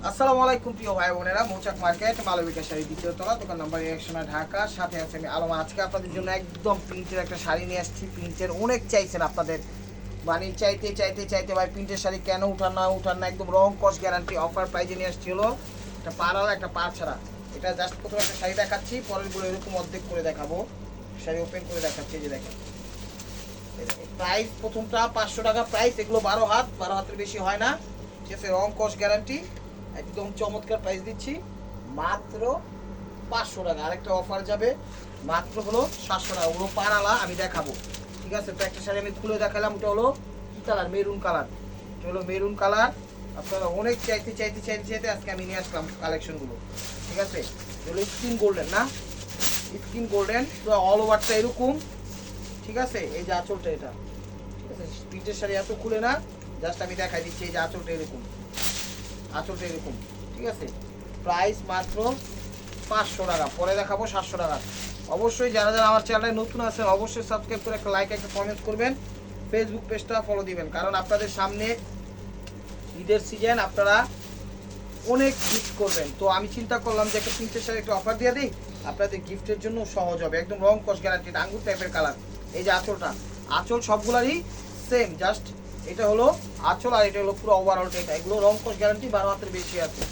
আসসালামু আলাইকুম প্রিয় ভাই বোনেরা, মৌচাক মার্কেট মালবিকা শাড়ি দ্বিতীয় তলা, দোকান নাম্বার 101 ঢাকা। সাথে আছে আমি আলম। আজকে আপনাদের জন্য একদম প্রিন্টের একটা শাড়ি নিয়ে আসছি। প্রিন্টের অনেক চাইছেন আপনাদের, মানে চাইতে চাইতে চাইতে ভাই প্রিন্টের শাড়ি কেন উঠান না, একদম রং কস গ্যারান্টি অফার প্রাইজে নিয়ে আসছি। হলো একটা পাড়ালা একটা পাড় ছাড়া। এটা জাস্ট প্রথমে একটা শাড়ি দেখাচ্ছি, পরেরগুলো এরকম অর্ধেক করে দেখাবো। শাড়ি ওপেন করে দেখাচ্ছি, এই যে দেখেন প্রাইস প্রথমটা 500 টাকা প্রাইস। এগুলো 12 হাতের বেশি হয় না, ঠিক আছে। রং কস গ্যারান্টি, একদম চমৎকার প্রাইস দিচ্ছি, মাত্র 500 টাকা। আরেকটা অফার যাবে মাত্র হলো 700 টাকা। ওগুলো পাড়ালা আমি দেখাবো, ঠিক আছে। তো একটা শাড়ি আমি খুলে দেখালাম, ওটা হলো কি কালার, মেরুন কালার। এটা হলো মেরুন কালার। আপনারা অনেক চাইতে আজকে আমি নিয়ে আসলাম কালেকশনগুলো, ঠিক আছে। এগুলো স্কিন গোল্ডেন না, স্কিন গোল্ডেন, তো অল ওভারটা এরকম, ঠিক আছে। এই যে আঁচলটা, এটা ঠিক আছে। প্রিন্টের শাড়ি এত খুলে না, জাস্ট আমি দেখাই দিচ্ছি। এই যে আঁচলটা এরকম, আঁচলটা এরকম, ঠিক আছে। প্রাইস মাত্র 500 টাকা। পরে দেখাবো 700 টাকা। অবশ্যই যারা যারা আমার চ্যানেলে নতুন আছেন অবশ্যই সাবস্ক্রাইব করে একটা লাইক একটা কমেন্ট করবেন, ফেসবুক পেজটা ফলো দিবেন, কারণ আপনাদের সামনে ঈদের সিজন, আপনারা অনেক গিফট করবেন। তো আমি চিন্তা করলাম যে একটা প্রিন্টের শাড়ি একটা অফার দিয়ে দিই, আপনাদের গিফটের জন্য সহজ হবে। একদম রং কস গ্যারান্টি, আঙ্গুর টাইপের কালার। এই যে আঁচলটা, আঁচল সবগুলারই সেম, জাস্ট এটা হলো আঁচল আর এটা হলো পুরো ওভারঅলটা। এটা এগুলো রং কস গ্যারান্টি 12 হাতের বেশি আছে।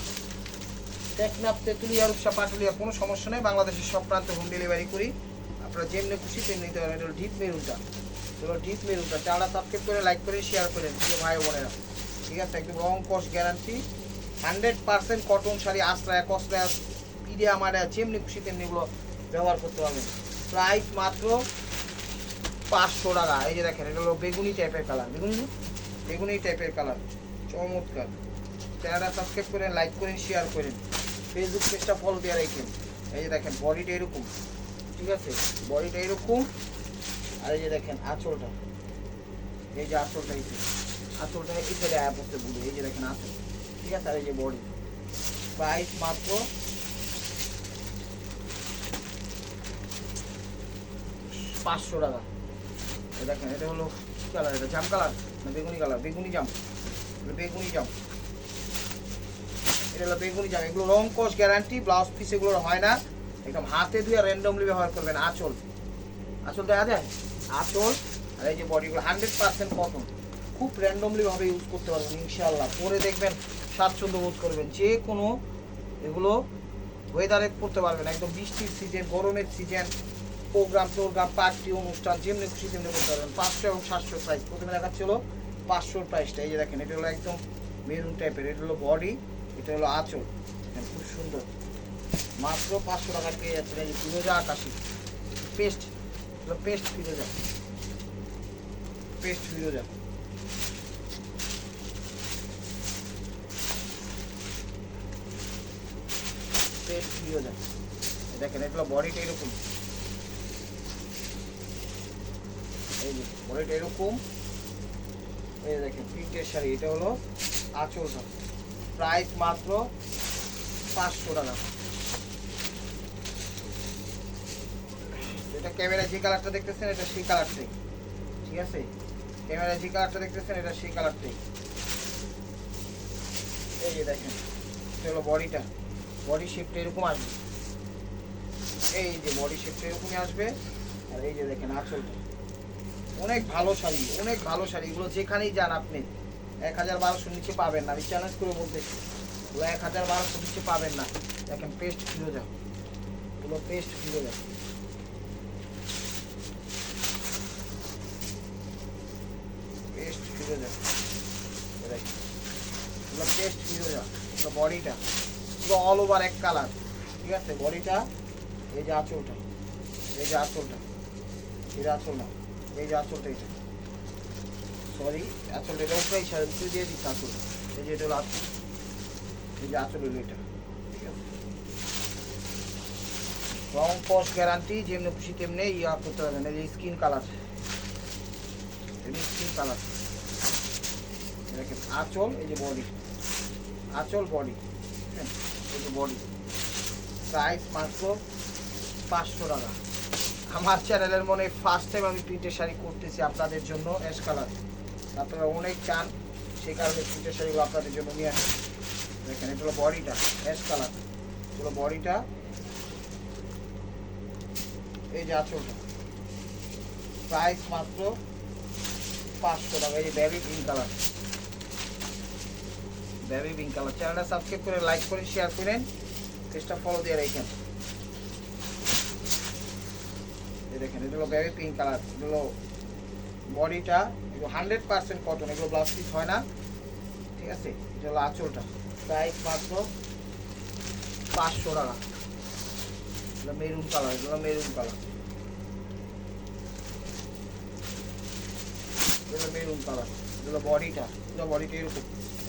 টেকনাফ, তেঁতুলিয়া, রূপসা, পাটুলিয়া, কোনো সমস্যা নেই। বাংলাদেশের সব প্রান্তে হোম ডেলিভারি করি। আপনারা যেমনি খুশি তেমনি নিতে পারেন। এটা হলো ডিপ মেরুনটা, এগুলো ডিপ মেরুনটা। চ্যানেলটা সাবস্ক্রাইব করে লাইক করে শেয়ার করেন প্রিয় ভাই বোনেরা, ঠিক আছে। একদম রং কস গ্যারান্টি, 100% কটন শাড়ি। আশ্রয় কসরায় ঈদে আমার যেমনি খুশি তেমনি এগুলো ব্যবহার করতে পারবেন। প্রাইস মাত্র 500 টাকা। এই যে দেখেন, এটা হলো বেগুনি টাইপের কালার, বেগুনি টাইপের কালার, চমৎকার। চ্যানেলটা সাবস্ক্রাইব করেন, লাইক করেন, শেয়ার করেন, ফেসবুক পেজটা ফলো দিয়ে রাখেন। এই যে দেখেন বডিটা এরকম, ঠিক আছে, বডিটা এরকম। আর এই যে দেখেন আঁচলটা, এই যে আঁচলটা, আঁচলটা এই সাইডে আয়া পড়তে ভুলে, এই যে দেখেন আঁচল, ঠিক আছে। আর এই যে বডি। প্রাইস মাত্র 500 টাকা। দেখেন এটা হলো কি কালার, এটা জাম কালার না বেগুনি কালার, বেগুনি জাম, বেগুনি জাম, এটা হলো বেগুনি জাম। এগুলো রং কস গ্যারান্টি, ব্লাউজ পিস এগুলো হয় না, একদম হাতে দিয়ে র্যান্ডমলি ব্যবহার করবেন। আঁচল, আঁচল দেখা যায়, আঁচল। আর এই যে বডিগুলো 100% কটন, খুব র্যান্ডমলি ভাবে ইউজ করতে পারবেন ইনশাআল্লাহ। পরে দেখবেন স্বাচ্ছন্দ্য বোধ করবেন, যে কোনো এগুলো ওয়েদারে পড়তে পারবেন। একদম বৃষ্টির সিজন, গরমের সিজন, প্রোগ্রাম টোগ্রাম, পার্টি অনুষ্ঠান, যেমনি খুশি তেমনি করতে পারবেন। 500 এবং 700 প্রাইস। প্রথমে দেখাচ্ছিল 500 প্রাইসটা। এই যে দেখেন, এটা হলো একদম মেরুন টাইপের, এটা হলো বডি, এটা হলো আঁচল, খুব সুন্দর। মাত্র 500 টাকায় পেয়ে যাচ্ছেন। এই যে ফিরোজা আকাশি পেস্ট, পেস্ট ফিরোজা, পেস্ট ফিরোজা, পেস্ট ফিরোজা। দেখেন এটা হলো বডিটা এরকম, এই যে বডিটা এরকম। এই দেখেন প্রিন্টের শাড়ি, এটা হলো আঁচলটা। প্রাইস মাত্র 500 টাকা। এটা ক্যামেরায় যে কালারটা দেখতেছেন এটা সেই কালারটাই, ঠিক আছে। ক্যামেরায় যে কালারটা দেখতেছেন এটা সেই কালারটাই। এই যে দেখেন, এটা হলো বডিটা, বডি শেপটা এরকম আসবে, এই যে বডি শেপটা এরকমই আসবে। আর এই যে দেখেন আঁচলটা। অনেক ভালো শাড়ি, অনেক ভালো শাড়ি। এগুলো যেখানেই যান আপনি 1000-1200 নিচে পাবেন না, আমি চ্যালেঞ্জ করে বলতেছি। এগুলো 1000-1200 নিচে পাবেন না। দেখেন পেস্ট ফিরোজা, এগুলো পেস্ট ফিরোজা, পেস্ট ফিরোজা, এগুলো পেস্ট ফিরোজা। এগুলো বডিটা পুরো অল ওভার এক কালার, ঠিক আছে। বডিটা, এই যে আঁচলটা, এই যে আঁচলটা, এই যে আঁচল না, এই যে আঁচলটা, এটা সরি আঁচলটা, এটা উপরেই সাড়ে দুটো দিয়ে দিচ্ছে আঁচলটা। এই যে এটা হলো আঁচল, এই যে আঁচল হলো এটা, ঠিক আছে। রং কস গ্যারান্টি, যেমনি খুশি তেমনি ইয়া করতে পারবেন। এই যে স্কিন কালার, স্কিন কালার, দেখেন আঁচল, এই যে বডি, আঁচল বডি, হ্যাঁ এই যে বডি। প্রাইস মাত্র 500 টাকা। আমার চ্যানেলের মনে ফার্স্ট টাইম আমি প্রিন্টের শাড়ি করতেছি আপনাদের জন্য, অ্যাশ কালার। আপনারা অনেক চান, সেই কারণে প্রিন্টের শাড়িগুলো আপনাদের জন্য নিয়ে আসি। দেখেন এটা হলো বডিটা, অ্যাশ কালার, হলো বডিটা। এই যে আঁচলটা, প্রাইস মাত্র 500 টাকা। এই যে baby pink colour, baby pink colour. চ্যানেলটা সাবস্ক্রাইব করে লাইক করে শেয়ার করেন, পেজটা ফলো দিয়ে রাখেন। এই দেখেন এটা হলো বেবি পিঙ্ক কালার, এটা হলো বডিটা, এগুলো 100% কটন, এগুলো ব্লাউজ পিস হয় না, ঠিক আছে। এটা হলো আঁচলটা, প্রাইস মাত্র 500 টাকা। এটা মেরুন কালার, এগুলো মেরুন কালার, এগুলো মেরুন কালার। এগুলো বডিটা, এগুলো বডিটা এরকম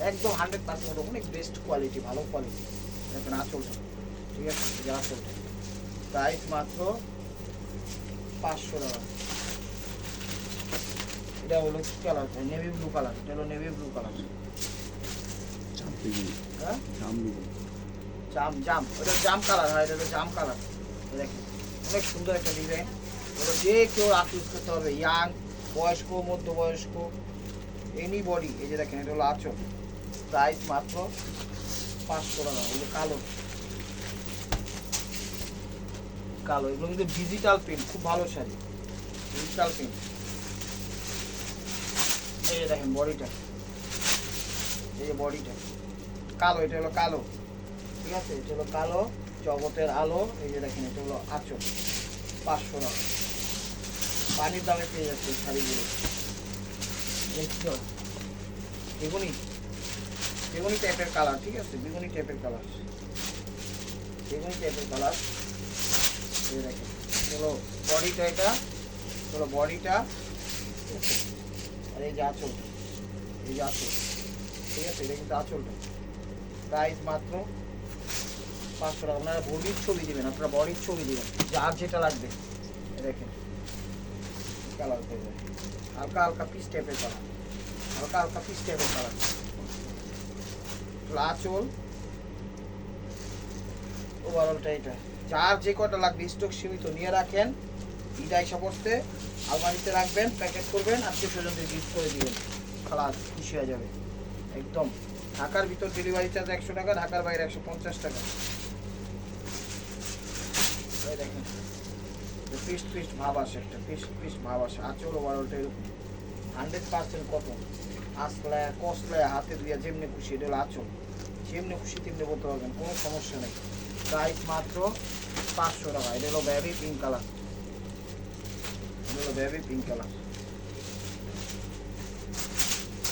একদম 100% অনেক বেস্ট কোয়ালিটি, ভালো কোয়ালিটি। দেখেন আঁচলটা, ঠিক আছে, এই আঁচলটা প্রাইস মাত্র 500 টাকা। এটা হলো কি কালার, নেভি ব্লু কালার, এটা হলো নেভি ব্লু কালার। হ্যাঁ জাম জাম, ওটা জাম কালার হয়, এটা হলো জাম কালার। দেখেন অনেক সুন্দর একটা ডিজাইন, ওটা যে কেউ রাত ইউজ করতে পারবে, ইয়াং, বয়স্ক, মধ্যবয়স্ক, এনি বডি। এই যে দেখেন এটা হলো আঁচল, প্রাইস মাত্র 500 টাকা। এগুলো কালো কালো, এগুলো কিন্তু ডিজিটাল প্রিন্ট, খুব ভালো শাড়ি, ডিজিটাল প্রিন্ট। এই যে দেখেন বডিটা, এই যে বডিটা কালো, এটা হলো কালো, ঠিক আছে, এটা হলো কালো, জগতের আলো। এই যে দেখেন এটা হলো আঁচল, 500 টাকা। পানির দামে পেয়ে যাচ্ছে এই শাড়িগুলো। বেগুনি, বেগুনি টাইপের কালার, ঠিক আছে, বেগুনি টাইপের কালার, বেগুনি টাইপের কালার। এই দেখেন হলো বডিটা, এটা হলো বডিটা, ঠিক আছে। আর এই যে আঁচল, এই যে আঁচল, ঠিক আছে, এটা কিন্তু আঁচলটা। প্রাইস মাত্র 500 টাকা। আপনারা বডির ছবি দিবেন, আপনারা বডির ছবি দিবেন, যার যেটা লাগবে। দেখেন কালার পেয়ে যাবে, হালকা হালকা পিস টাইপের কালার, হালকা হালকা পিস টাইপের কালার। আঁচল, ওভারঅলটা এটা, যার যে কটা লাগবে স্টক সীমিত, নিয়ে রাখেন। ঈদ আইসা পড়তে আলমারিতে রাখবেন, প্যাকেট করবেন, আজকে পর্যন্ত গিফট করে দিবেন, খালাস, খুশি হয়ে যাবে একদম। ঢাকার ভিতর ডেলিভারি চার্জ 100 টাকা, ঢাকার বাইরে 150 টাকা। দেখেন পিস্ট পিস্ট ভাব আসে, একটা পিস্ট পিস্ট ভাব আসে। আঁচল ওভারঅলটা এরকম 100% কটন, আসলায় কসলায় হাতে ধুইয়া যেমনি খুশি, এটা হলো আঁচল, যেমনি খুশি তেমনি বলতে পারবেন, কোনো সমস্যা নেই। প্রাইস মাত্র 500 টাকা। এটা হলো বেবি পিঙ্ক কালার, এটা হলো বেবি পিঙ্ক কালার,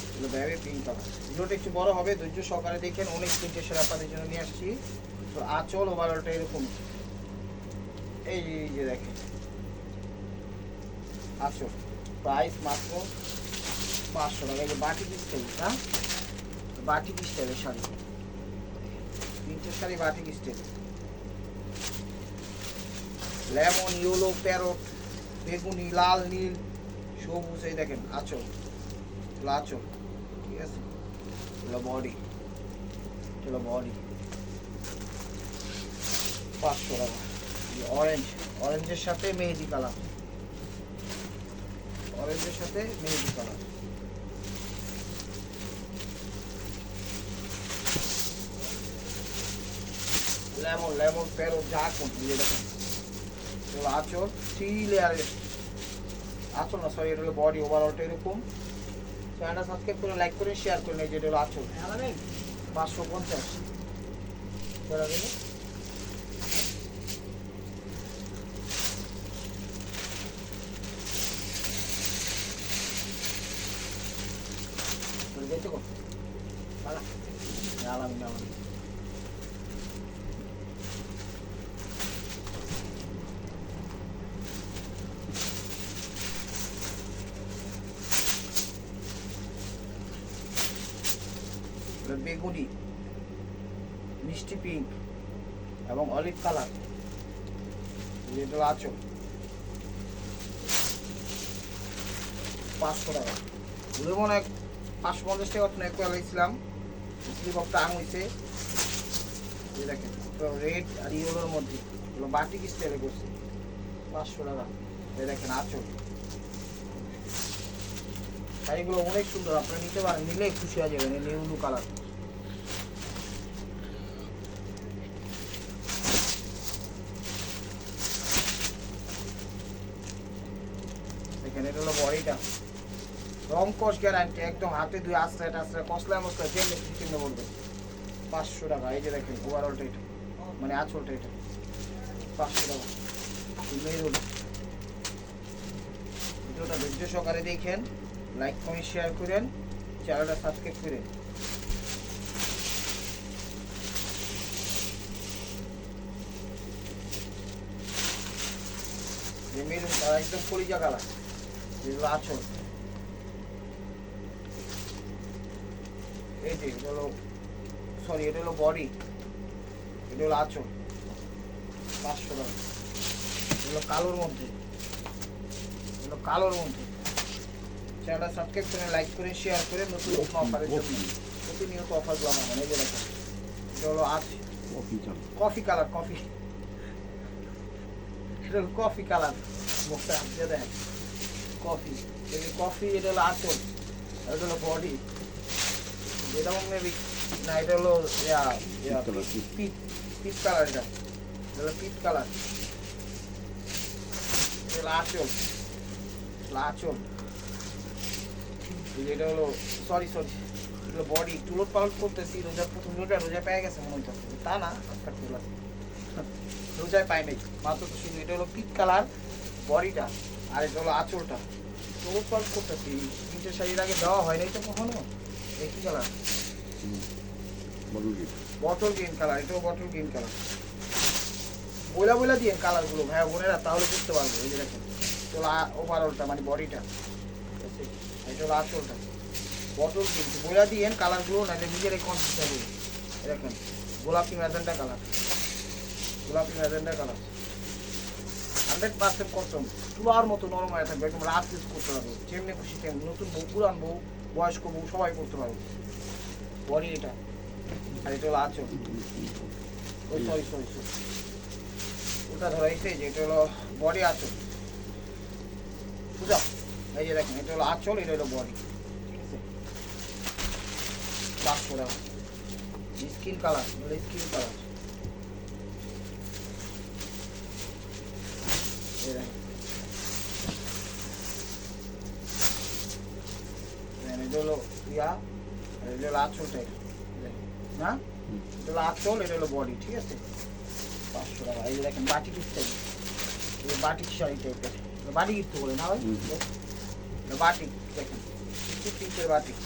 এগুলো বেবি পিঙ্ক কালার। ভিডিওটা একটু বড় হবে, ধৈর্য সহকারে দেখেন, অনেক প্রিন্টের শাড়ি আপনাদের জন্য নিয়ে আসছি। তো আঁচল ওভারঅলটা এরকম, এই যে দেখেন আঁচল, প্রাইস মাত্র 500 টাকা। এই যে বাটিক স্টাইল, হ্যাঁ বাটিক স্টাইলের শাড়ি, প্রিন্টের sari batik style, lemon, yellow, parrot, বেগুনি, লাল, নীল, সবুজ। এই দেখেন আঁচল, আঁচল, ঠিক আছে, এগুলো বডি, এগুলো বডি 500 টাকা। অরেঞ্জ, অরেঞ্জের সাথে মেহেদি কালার, অরেঞ্জের সাথে মেহেদি কালার। লেমন, লেমন, প্যারট, যা কোন দেখেন এগুলো আঁচল, 3 লেয়ারের আঁচল না, সরি, এটা হলো বডি, ওভারঅলটা এরকম। চ্যানেলটা সাবস্ক্রাইব করে লাইক করে শেয়ার করে নেই, যেটা হলো আঁচল, 550 দেখতে কর আলামি আলামি। বেগুনি, মিষ্টি পিঙ্ক এবং অলিভ কালার, যেটা আঁচল, 500 টাকা। ঘুরে মনে হয় 550 টাকা এক লাগাইছিলাম, স্লিপ অফটা আং হয়েছে। দেখেন রেড আর ইয়েলোর মধ্যে, এগুলো বাটিক স্টাইলে করছে, 500 টাকা। এই দেখেন আঁচল, শাড়িগুলো অনেক সুন্দর, আপনারা নিতে পারেন, নিলেই খুশি হয়ে যাবেন। এই নিউ ব্লু কালার, বডিটা রং কস গ্যারান্টি, একদম হাতে দুই আশ্রয় টাশ্রয় কসলা মশলা যেমনি কিনে বলবে 500 টাকা। এই যে দেখেন ওভারঅলটা এটা, মানে আঁচলটা এটা 500 টাকা। মেরুন, ভিডিওটা ধৈর্য সহকারে দেখেন, লাইক কমেন্ট শেয়ার করেন, চ্যানেলটা সাবস্ক্রাইব করেন। মেরুন কালার একদম কলিজা কালার, যেগুলো আঁচল। এই যে এটা হলো, সরি এটা হলো বডি, এটা হলো আঁচল 500 টাকা। এগুলো কালোর মধ্যে, এগুলো কালোর মধ্যে। চ্যানেলটা সাবস্ক্রাইব করেন, লাইক করে শেয়ার করে নতুন অফারের জন্য প্রতিনিয়ত অফারগুলো পাবেন। এই যে দেখেন এটা হলো কফি কালার, কফি, এটা হলো কফি কালার, মুখটা হাতে দেন কফি, এই কফি। এটা হলো আঁচল, এটা হলো বডি, এটা মেবি না, এটা হলো পিট, পিট কালার, এটা হলো পিট কালার। এটা হলো আঁচল, আঁচল। এটা হলো সরি এগুলো বডি। তুলট পালট করতেছি, রোজার প্রথম রোজায় পেয়ে গেছে মনে হচ্ছে, তা না আজকাল তুলা রোজায় পাই নাই মাত্র তো শুধু। এটা হলো পিট কালার বডিটা, আর এটা হলো আঁচলটা। তুলট পালট করতেছি, তিনটে শাড়ির আগে দেওয়া হয় নাই তো কখনো। এই কি কালার? বটল গ্রিন কালার, এটাও বটল গ্রিন কালার। বইলা দিয়ে কালারগুলো ভাইয়া বোনেরা, তাহলে বুঝতে পারবো। এই যে দেখেন ওভারঅলটা মানে বডিটা, এটা হলো আঁচলটা বটল গ্রিন। বইলা দিয়ে কালারগুলো, নাহলে নিজের কনফিউজ হবে। দেখেন গোলাপি ম্যাজেন্টা কালার, গোলাপি ম্যাজেন্টা কালার 100% কটন, তুলার মতো নরম হয়ে থাকবে, একদম রাত ইউজ করতে পারবো, যেমনি খুশি তেমনি, নতুন বউ, পুরান বউ, বয়স্ক বউ সবাই করতে পারবো। বডি এটা, আর এটা হলো আঁচল। ওই সরি ওটা ধরাইছে যে এটা হলো বডি আঁচল, বুঝা? এই যে দেখেন এটা হলো আঁচল, এটা হলো বডি, ঠিক আছে? 500 টাকা। স্কিন কালার, স্কিন কালার, এই দেখেন এটা হলো ইয়া, আর এটা হলো আঁচলটা, না এটা হলো আঁচল, এটা হলো বডি, ঠিক আছে? 500 টাকা। এই যে দেখেন বাটিক স্টাইল, বাটিক শাড়ি টাইপের, বাটিক ইত্তু বলে না ভাই, বাটিক দেখেন, প্রিন্টের বাটিক।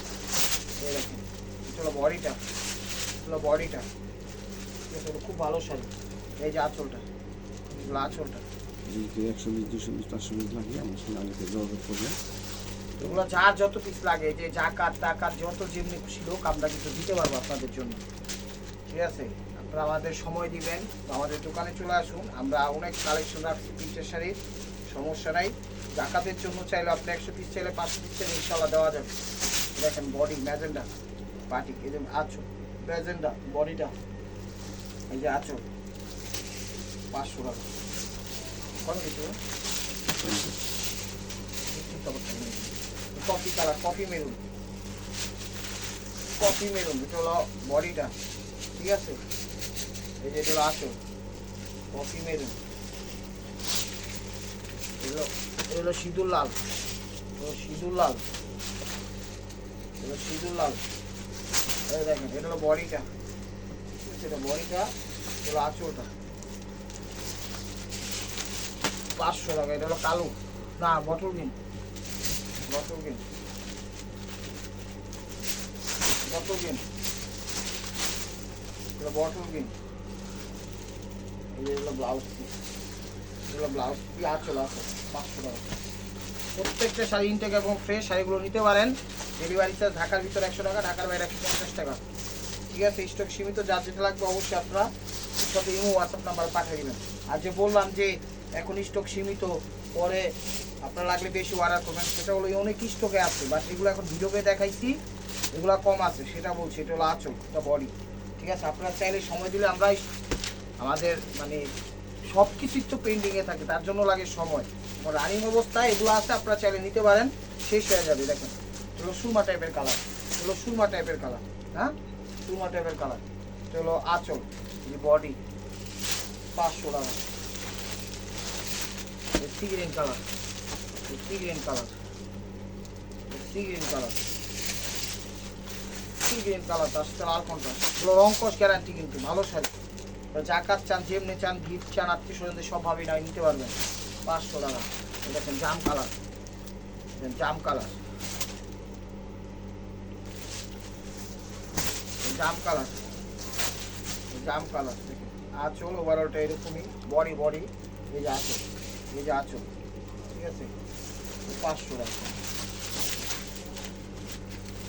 এই দেখেন এটা হলো বডিটা, হলো বডিটা, ঠিক আছে? খুব ভালো শাড়ি। এই যে আঁচলটা, এগুলো আঁচলটা। 120, 220, 420 লাগে, আমার সঙ্গে আগে যোগাযোগ করবেন। এগুলো যার যত পিস লাগে, যে জাকাত টাকার যত যেমনি খুশি লোক, আমরা কিন্তু দিতে পারবো আপনাদের জন্য, ঠিক আছে? আপনারা আমাদের সময় দিবেন, আমাদের দোকানে চলে আসুন, আমরা অনেক কালেকশন রাখছি প্রিন্টের শাড়ির, সমস্যা নাই। জাকাতের জন্য চাইলে আপনি 100 পিস চাইলে 500 পিস চাইলে ইনশাল্লাহ দেওয়া যাবে। দেখেন বডি ম্যাজেন্ডা বাটিক, এই যে আঁচল ম্যাজেন্ডা বডিটা, এই যে আঁচল 500 টাকা। কত কিছু coffee colour, coffee maroon, coffee maroon, এটা হলো বডিটা, ঠিক আছে? এই যে এটা হলো আঁচল, কফি মেরুন। এগুলো সিঁদুর লাল, সিঁদুর লাল, এগুলো সিঁদুর লাল। এই দেখেন এটা হলো বডিটা, ঠিক আছে? এটা বডিটা, এগুলো আঁচলটা 500 টাকা। এটা হলো কালো, না bottle green, bottle green, bottle green, এগুলো বটল গ্রিন। এগুলো ব্লাউজ পিস, এগুলো ব্লাউজ পিস, আঁচল আছে 500 টাকা। প্রত্যেকটা শাড়ি ইনটেক এবং ফ্রেশ শাড়িগুলো নিতে পারেন। ডেলিভারি চার্জ ঢাকার ভিতরে 100 টাকা, ঢাকার বাইরে 150 টাকা, ঠিক আছে? স্টক সীমিত, যার যেটা লাগবে অবশ্যই আপনারা সাথে ইমো হোয়াটসঅ্যাপ নাম্বার পাঠিয়ে দেবেন। আর যে বললাম যে এখন স্টক সীমিত, পরে আপনার লাগলে বেশি অর্ডার করবেন, সেটা হলো অনেক স্টকে আছে, বাট এগুলো এখন ভিডিওতে দেখাইছি, এগুলো কম আছে, সেটা বলছি। এটা হলো আঁচল, এটা বডি, ঠিক আছে? আপনারা চাইলে সময় দিলে আমরা আমাদের মানে সব কিছুই তো পেন্ডিংয়ে থাকে, তার জন্য লাগে সময়। রানিং অবস্থায় এগুলো আছে, আপনারা চাইলে নিতে পারেন, শেষ হয়ে যাবে। দেখেন এগুলো সুরমা টাইপের কালার, এগুলো সুরমা টাইপের কালার, হ্যাঁ সুরমা টাইপের কালার। এটা হলো আঁচল, বডি 500 টাকা। Sea green colour, sea green colour, sea green colour, sea green colour, তার সাথে লাল কন্ট্রাস্ট। এগুলো রং কস গ্যারান্টি কিন্তু, ভালো শাড়ি। জাকাত চান, যেমনি চান, গিফট চান, আত্মীয় স্বজনদের সবভাবেই না নিতে পারবেন। 500 টাকা। দেখেন জাম কালার, জাম কালার, জাম কালার, জাম কালার। দেখেন আঁচল ওভারঅলটা এরকমই, বডি বডি, এই যে আঁচল, এই যে আঁচল, ঠিক আছে। 500 টাকা।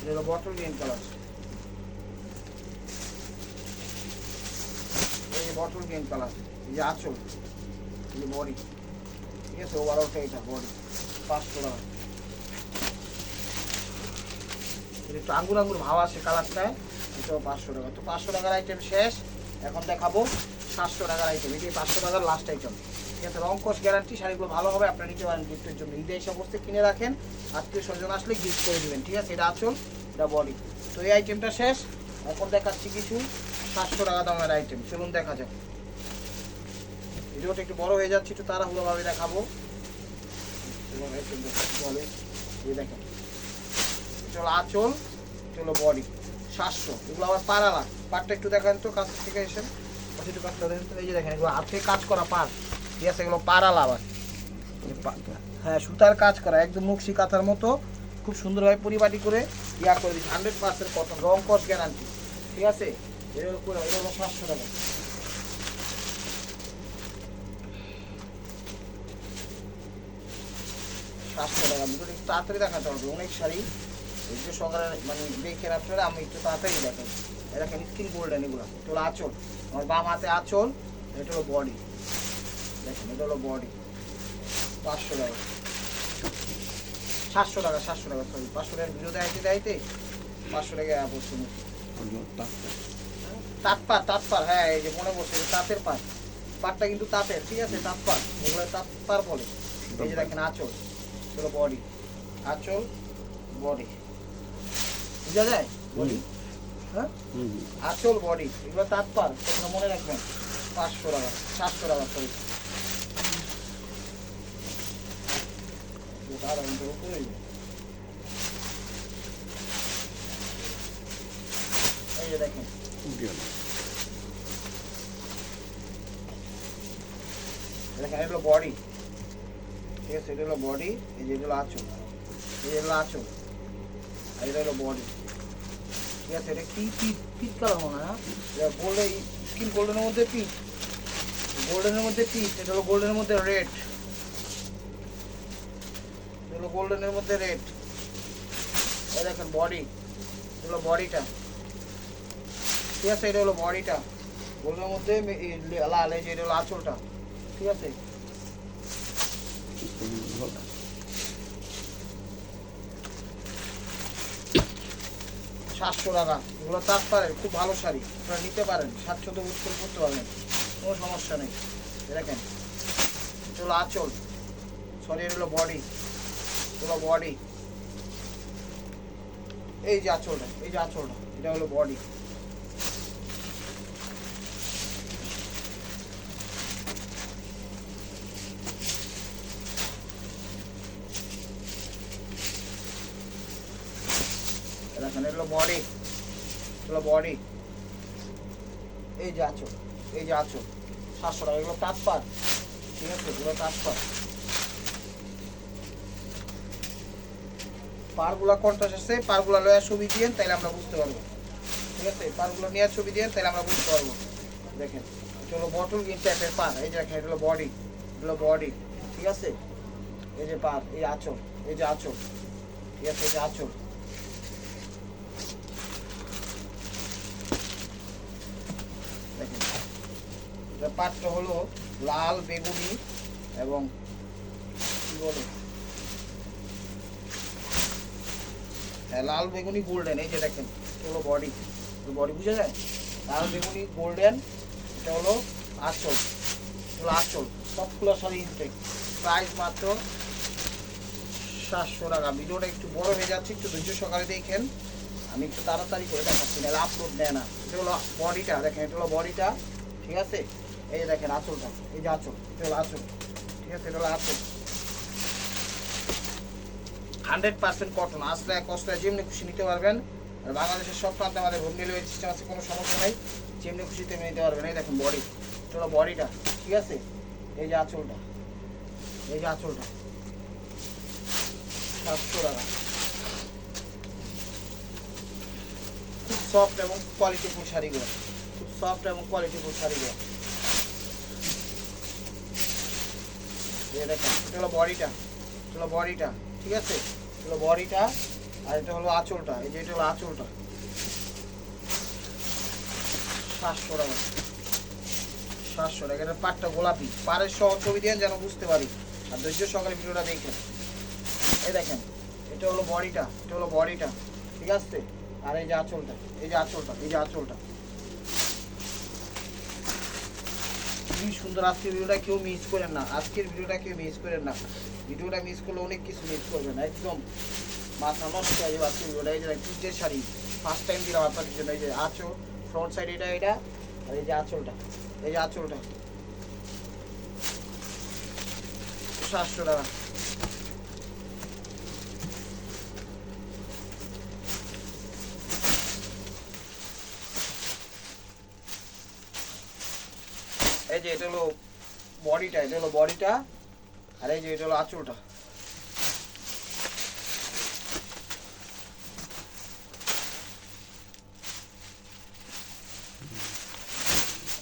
এটা হলো বটল গ্রিন কালার, এই যে বটল গ্রিন কালার, এই যে আঁচল, এই যে বডি, ঠিক আছে। ওভারঅলটা এটা বডি, 500 টাকা। একটু আঙ্গুর আঙ্গুর ভাব আসে কালারটায়, এটাও 500 টাকা। তো 500 টাকার আইটেম শেষ। এখন দেখাবো 700 টাকার আইটেম। এটি 500 টাকার লাস্ট আইটেম, ঠিক আছে। রং কস গ্যারান্টি, শাড়িগুলো ভালো হবে, আপনারা নিতে পারেন গিফটের জন্য। ঈদে এই সমস্ত কিনে রাখেন, আত্মীয় স্বজন আসলে গিফট করে দেবেন, ঠিক আছে। এটা আঁচল, এটা বডি। তো এই আইটেমটা শেষ। এখন দেখাচ্ছি কিছু 700 টাকা দামের আইটেম, চলুন দেখা যাক। ভিডিওটা একটু বড় হয়ে যাচ্ছে, একটু তাড়াহুড়োভাবে দেখাবো। এবং আইটেমটা বলে এই দেখেন, এটা হলো আঁচল, এটা হলো বডি, 700। এগুলো আবার পার আলা, পারটা একটু দেখেন তো কাছ থেকে এসে, একটু কাজটা দেখেন তো। এই যে দেখেন, এগুলো হাতে কাজ করা পার, ঠিক আছে। এগুলো পার আলা আবার, হ্যাঁ সুতার কাজ করা, একদম নকশি কাঁথার মতো, খুব সুন্দরভাবে পরিপাটি করে ইয়া করে দিচ্ছি। 100% কটন, রং কস গ্যারান্টি, ঠিক আছে। এটা হলো 700 টাকা। দুটো একটু তাড়াতাড়ি দেখাতে হবে, অনেক শাড়ি একটু সকালে মানে দেখেন আপনারা, আমি একটু তাড়াতাড়ি দেখাই। দেখেন স্কিন গোল্ডেন, এগুলো এটা হলো আঁচল, আমার বাম হাতে আঁচল, এটা হলো বডি, দেখেন এটা হলো বডি। 500 টাকা, 700 টাকা, 700 টাকা, সরি 500 টাকার ভিডিও দেখাইতে দেখাইতে 500 টাকা পড়ছে। তাঁতপার, তাঁতপার, হ্যাঁ এই যে মনে পড়ছে, তাঁতের পার, পারটা কিন্তু তাঁতের, ঠিক আছে। তাঁতপার, এগুলো তাঁতপার বলে। এই যে দেখেন আঁচল, চলো বডি, আঁচল বডি, বুঝা যায় বডি, হ্যাঁ আঁচল বডি, এগুলো তাঁতপার, তোমরা মনে রাখবেন। 500 টাকা, 700 টাকা, সরি। এই যে দেখেন, দেখেন এটা হলো বডি, ঠিক আছে। এটা হলো বডি, এই যে এটা হলো আঁচল, এই যে হলো আঁচল, আর এটা হলো বডি, ঠিক আছে। এটা কি পিট কালার মনে হয়, হ্যাঁ গোল্ডেন, স্কিন গোল্ডেনের মধ্যে পিট, গোল্ডেনের মধ্যে পিট, এটা হলো গোল্ডেনের মধ্যে রেড, এটা হলো গোল্ডেনের মধ্যে রেড। এই দেখেন বডি, এটা হলো বডিটা, ঠিক আছে। এটা হলো বডিটা, গোল্ডেনের মধ্যে লাল, এই যে এটা হলো আঁচলটা, ঠিক আছে। 700 টাকা, এগুলো তাঁতপাড়ের খুব ভালো শাড়ি, আপনারা নিতে পারেন, স্বাচ্ছন্দ্য বোধ করে করতে পারবেন, কোনো সমস্যা নেই। দেখেন এটা হলো আঁচল, সরি এটা হলো বডি, এটা হলো বডি, এই যে আঁচলটা, এই যে আঁচলটা, এটা হলো বডি। দেখেন এটা হলো বডি, এগুলো বডি, এই যে আঁচল, এই যে আঁচল, 700 টাকা। এগুলো তাঁতপাড়, ঠিক আছে, এগুলো তাঁতপাড়। পাড়গুলা কন্ট্রাস্ট আছে, পাড়গুলা লয়া ছবি দিয়েন তাহলে আমরা বুঝতে পারবো, ঠিক আছে। পাড়গুলো নিয়ে ছবি দিয়েন তাহলে আমরা বুঝতে পারবো। দেখেন এটা হলো বটল গ্রিন টাইপের পাড়, এই যে দেখেন এটা হলো বডি, এটা হলো বডি, ঠিক আছে। এই যে পাড়, এই আঁচল, এই যে আঁচল, ঠিক আছে, এই যে আঁচল। দেখেন এটা পাটটা হলো লাল বেগুনি এবং কি বলে, হ্যাঁ লাল বেগুনি গোল্ডেন, এই যে দেখেন এটা হলো বডি, বডি বুঝা যায়, লাল বেগুনি গোল্ডেন, এটা হলো আঁচল, হলো আঁচল। সবগুলো শাড়ি ইনটেক, প্রাইস মাত্র 700 টাকা। ভিডিওটা একটু বড় হয়ে যাচ্ছে, একটু ধৈর্য সকালে দেখেন, আমি একটু তাড়াতাড়ি করে দেখাচ্ছি, নাহলে আপলোড দেয় না। এটা হলো বডিটা, দেখেন এটা হলো বডিটা, ঠিক আছে। এই যে দেখেন আঁচলটা, এই যে আঁচল, এটা হলো আঁচল, ঠিক আছে, এটা হলো আঁচল। 100% কটন, আসলে কষ্টে যেমনি খুশি নিতে পারবেন। আর বাংলাদেশের সব প্রান্তে আমাদের হোম ডেলিভারি সিস্টেম আছে, কোনো সমস্যা নেই, যেমনি খুশি তেমনি নিতে পারবেন। এই দেখুন বডি, এটা হলো বডিটা, ঠিক আছে। এই যে আঁচলটা, এই যে আঁচলটা 700 টাকা। খুব সফট এবং কোয়ালিটিফুল শাড়িগুলো, খুব সফট এবং কোয়ালিটিফুল শাড়িগুলো। এই দেখেন, এটা হলো বডিটা, এটা হলো বডিটা, ঠিক আছে। এটা হলো বডিটা, আর এটা হলো আঁচলটা। এই যে এটা হলো আঁচলটা, 700 টাকা। 700 টাকা। এটা পাটটা গোলাপি, পাড়ের সহ ছবি দিয়ে যেন বুঝতে পারি, আর ধৈর্য সহকারে ভিডিওটা দেখেন। এই দেখেন, এটা হলো বডিটা, এটা হলো বডিটা, ঠিক আছে। আর এই যে আঁচলটা, এই যে আঁচলটা, এই যে আঁচলটা। খুবই সুন্দর। আজকের ভিডিওটা কেউ মিস করেন না, আজকের ভিডিওটা কেউ মিস করেন না। ভিডিওটা মিস করলে অনেক কিছু মিস করবেন, একদম মাথা নষ্ট হয়ে যাবে আজকের ভিডিওটা। এই যে পিচের শাড়ি ফার্স্ট টাইম দিলাম আপনাদের জন্য। এই যে আঁচল, ফ্রন্ট সাইড এটা, এটা, আর এই যে আঁচলটা, এই যে আঁচলটা 700 টাকা। এই যে এটা হলো বডিটা, এটা হলো বডিটা, আর এই যে এটা হলো আঁচলটা।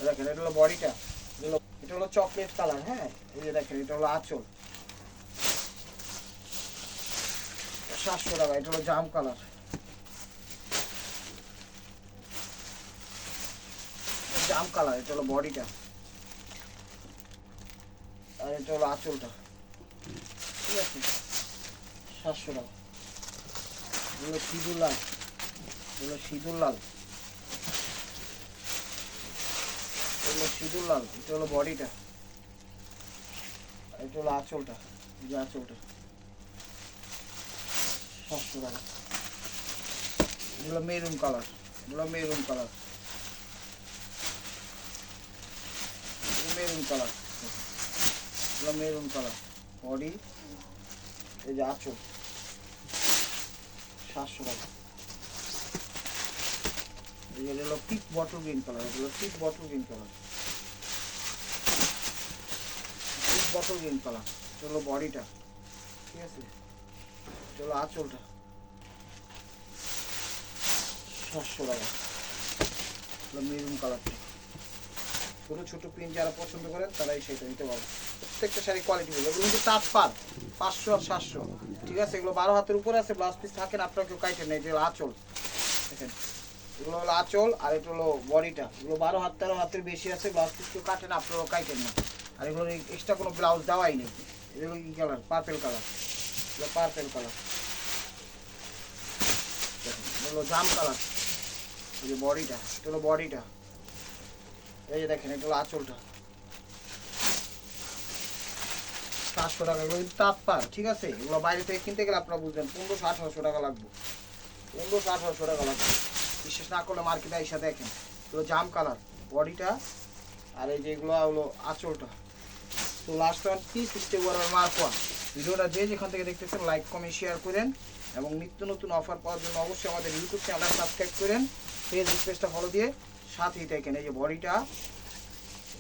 দেখেন, এটা হলো বডিটা, এটা হলো চকলেট কালার। হ্যাঁ, এই যে দেখেন, এটা হলো আঁচল, 700 টাকা। এটা হলো জাম কালার, জাম কালার। এটা হলো বডিটা, আর এটা হলো আঁচলটা, ঠিক আছে, 700 টাকা। এগুলো সিঁদুর লাল, এগুলো সিঁদুর লাল, এগুলো সিঁদুর লাল। এটা হলো বডিটা, আর এটা হলো আঁচলটা, এই যে আঁচলটা 700 টাকা। এগুলো মেরুন কালার, এগুলো মেরুন কালার, মেরুন কালার, এগুলো মেরুন কালার বডি। এই যে আঁচল, 700 টাকা। এই যে হলো পিক বটল গ্রিন কালার, এগুলো পিক বটল গ্রিন কালার, পিক বটল গ্রিন কালার। এটা হলো বডিটা, ঠিক আছে। এটা হলো আঁচলটা, 700 টাকা। এগুলো মেরুন কালারটা। ছোটো ছোটো প্রিন্ট যারা পছন্দ করেন তারাই সেটা নিতে পারবে। প্রত্যেকটা শাড়ি কোয়ালিটি বলবে, এগুলো কিন্তু তাঁত পার, 500 আর 700, ঠিক আছে। এগুলো 12 হাতের উপরে আছে, ব্লাউজ পিস থাকেন, আপনারা কেউ কাইটেন নেই। যে আঁচল দেখেন, এগুলো হলো আঁচল, আর এটা হলো বডিটা। এগুলো 12 হাত 13 হাতের বেশি আছে, ব্লাউজ পিস কেউ কাটেন, আপনারাও কাইটেন না। আর এগুলো এক্সট্রা কোনো ব্লাউজ দেওয়াই নেই। এগুলো কি কালার? পার্পেল কালার, এগুলো পার্পেল কালার। দেখেন, এগুলো জাম কালার। এই যে বডিটা, এটা হলো বডিটা। এই যে দেখেন, এটা হলো আঁচলটা, 700 টাকা। এগুলো কিন্তু তাঁত পার, ঠিক আছে। এগুলো বাইরে থেকে কিনতে গেলে আপনারা বুঝবেন 1500-1800 টাকা লাগবে, 1500-1800 টাকা লাগবে। বিশ্বাস না করলে মার্কেটে এসে দেখেন। এগুলো জাম কালার বডিটা, আর এই যেগুলো হলো আঁচলটা। তো লাস্ট ওয়ান পিস স্টেপ ওয়ার মার্ক ওয়ান। ভিডিওটা যে যেখান থেকে দেখতেছেন লাইক কমেন্ট শেয়ার করেন, এবং নিত্য নতুন অফার পাওয়ার জন্য অবশ্যই আমাদের ইউটিউব চ্যানেলটা সাবস্ক্রাইব করেন, ফেসবুক পেজটা ফলো দিয়ে সাথেই দেখেন। এই যে বডিটা,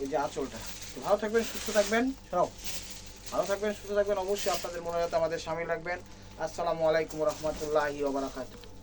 এই যে আঁচলটা। তো ভালো থাকবেন, সুস্থ থাকবেন, সব ভালো থাকবেন, সুস্থ থাকবেন। অবশ্যই আপনাদের মনে রাখতে আমাদের সামিল রাখবেন। আসসালামু আলাইকুম রহমতুল্লাহি ওয়া বারাকাতুহু।